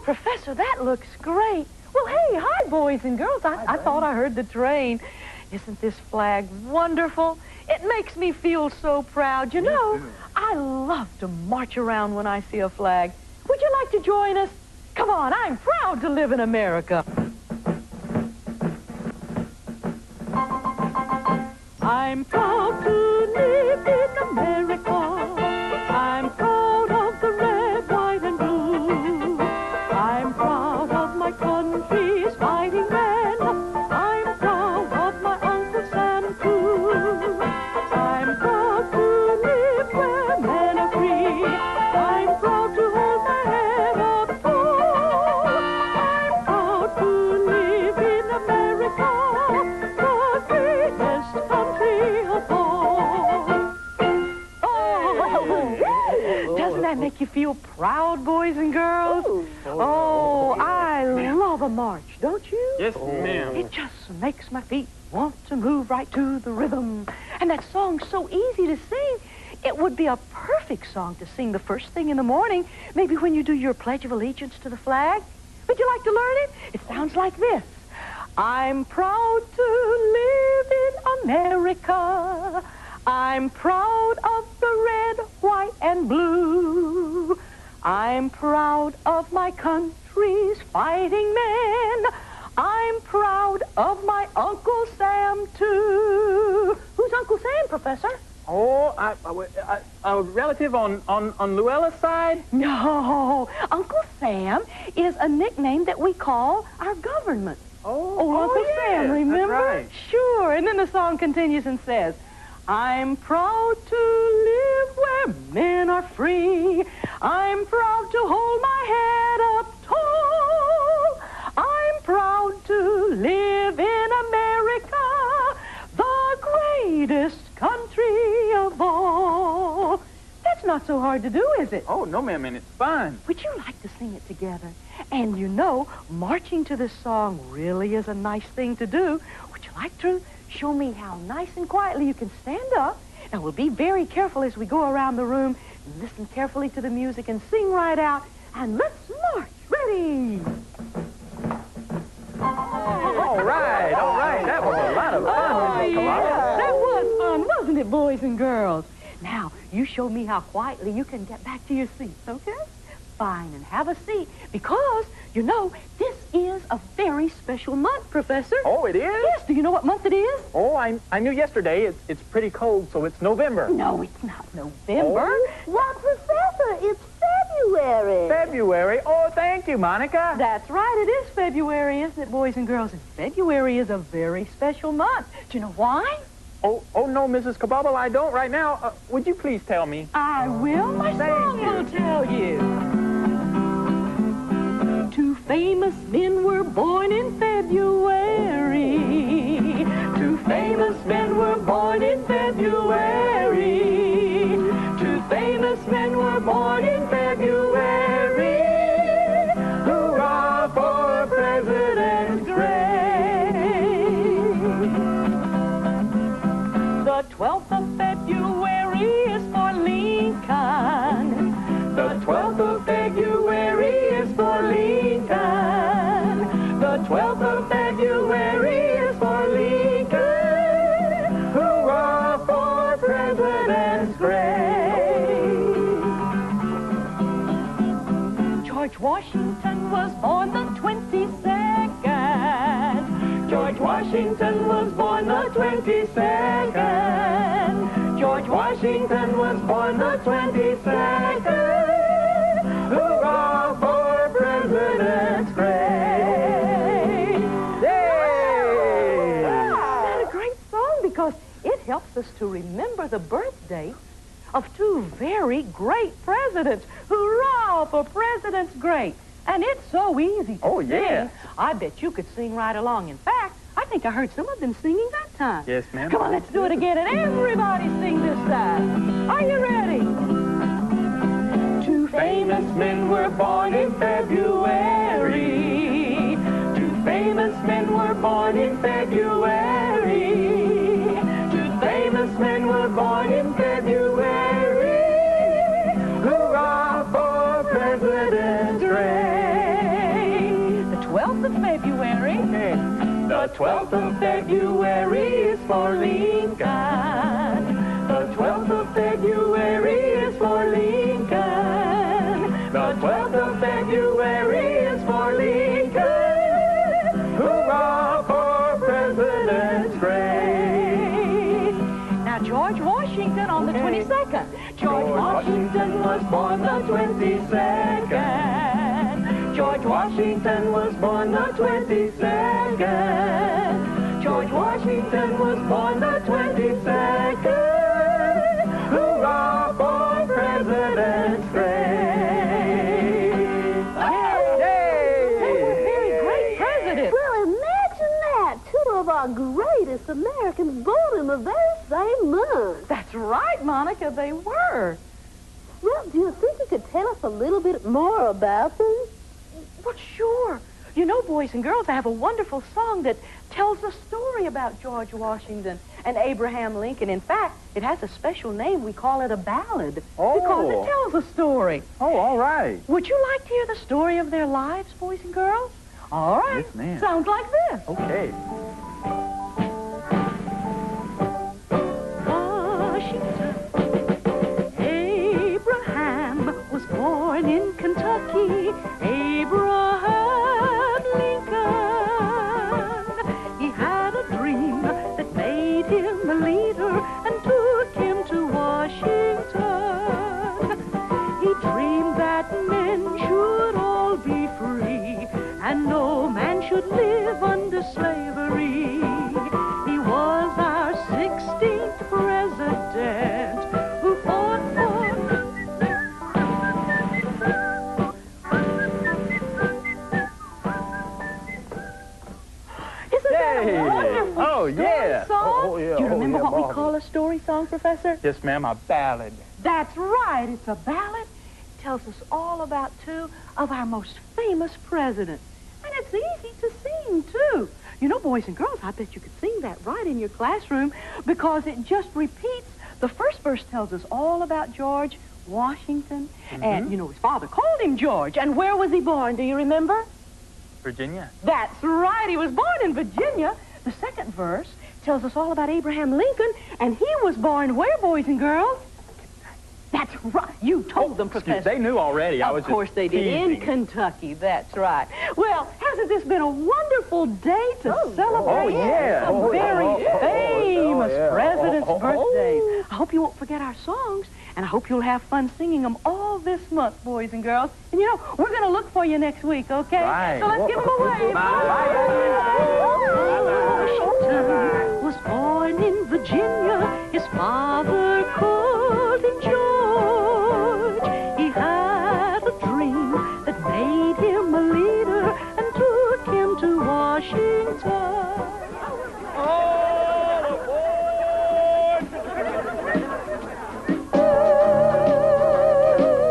Professor, that looks great. Well, hey, hi, boys and girls. I thought I heard the train. Isn't this flag wonderful? It makes me feel so proud. You know, I love to march around when I see a flag. Would you like to join us? Come on, I'm proud to live in America. I'm proud to live in America. I'm proud of the red, white, and blue. I'm proud of my country's fighting men. I'm proud of my Uncle Sam, too. I'm proud to live where men are free. I'm proud to hold my head up tall. I'm proud to live in America, the greatest country of all. Oh, doesn't that make you feel proud, boys and girls? Oh, I love a march, don't you? Yes, ma'am. It just makes my feet want to move right to the rhythm. And that song's so easy to sing. It would be a perfect song to sing the first thing in the morning, maybe when you do your Pledge of Allegiance to the flag. Would you like to learn it? It sounds like this. I'm proud to live in America. I'm proud of the red, white, and blue. I'm proud of my country's fighting men. I'm proud of my Uncle Sam, too. Who's Uncle Sam, Professor? Oh, a relative on Luella's side? No, Uncle Sam is a nickname that we call our government. Uncle Sam, yes, remember? that's right. Sure, and then the song continues and says, I'm proud to live where men are free. I'm proud to hold my head up tall. I'm proud to live in America, the greatest country of all. That's not so hard to do, is it? Oh, no, ma'am, and it's fun. Would you like to sing it together? And you know, marching to this song really is a nice thing to do. Would you like to show me how nice and quietly you can stand up? And we'll be very careful as we go around the room and listen carefully to the music and sing right out. And let's march. Ready? All right. That was a lot of fun. Oh, yeah. That was fun, wasn't it, boys and girls? Now, you show me how quietly you can get back to your seats, okay? Fine, and have a seat, because, you know, this is a very special month, Professor. Oh, it is? Yes, do you know what month it is? Oh, I knew yesterday. It's pretty cold, so it's November. No, it's not November. Oh. Well, Professor, it's February. February? Oh, thank you, Monica. That's right, it is February, isn't it, boys and girls? And February is a very special month. Do you know why? Oh, no, Mrs. Cabobble, I don't right now. Would you please tell me? I will. My song will tell you. Two famous men were born in February. Two famous men were born in February. Two famous men were born in February. Hurrah for President Gray. The 12th of February is for Lincoln. The 12th of February is for Lincoln. The 12th of February is for Lincoln. Hurrah for President Gray. George Washington was born the 22nd. George Washington was born the 22nd. George Washington was born the 22nd. Hurrah for President Gray. Yay! Isn't that a great song? Because it helps us to remember the birthday of two very great presidents. Hurrah for Presidents Great. And it's so easy to sing. yes. I bet you could sing right along. In fact, I think I heard some of them singing that time. Yes, ma'am. Come on, let's do it again, and everybody sing this time. Are you ready? Two famous men were born in February. Two famous men were born in February. Two famous men were born in February. Hurrah for President Gray. 12th of February is for Lincoln. The 12th of February is for Lincoln. The 12th of February is for Lincoln. Hurrah for President's Day. Now, George Washington on the 22nd. George Washington was born the 22nd. George Washington was born the 22nd. George Washington was born the 22nd. Hurrah for President's Day. They were very great presidents. Well, imagine that. Two of our greatest Americans born in the very same month. That's right, Monica, they were. Well, do you think you could tell us a little bit more about them? Well, sure. You know, boys and girls, I have a wonderful song that tells a story about George Washington and Abraham Lincoln. In fact, it has a special name. We call it a ballad. Oh. Because it tells a story. Oh, all right. Would you like to hear the story of their lives, boys and girls? All right. Yes, ma'am. Sounds like this. Okay. Washington. Abraham was born in Kentucky. Abraham Lincoln. He had a dream that made him a leader and took him to Washington. He dreamed that men should all be free and no man should live under slavery. He was our 16th president who fought for... Isn't that a wonderful Oh, yeah. story song? Oh, yeah. Do you remember what we Barbara. call a story song, Professor? Yes, ma'am, a ballad. That's right. It's a ballad. It tells us all about two of our most famous presidents. And it's easy to sing, too. You know, boys and girls, I bet you could sing that right in your classroom because it just repeats. The first verse tells us all about George Washington. And, you know, his father called him George. And where was he born? Do you remember? Virginia. That's right. He was born in Virginia. The second verse tells us all about Abraham Lincoln. And he was born where, boys and girls? That's right. You told them, Professor. They knew already. I was Of course they did. teasing. In Kentucky. That's right. Well, hasn't this been a wonderful day to celebrate Oh, yeah. some very famous yeah. presidents' Oh. birthdays? I hope you won't forget our songs, and I hope you'll have fun singing them all this month, boys and girls. And, you know, we're going to look for you next week, okay? Right. So let's give them a wave. Washington was born in Virginia. His father called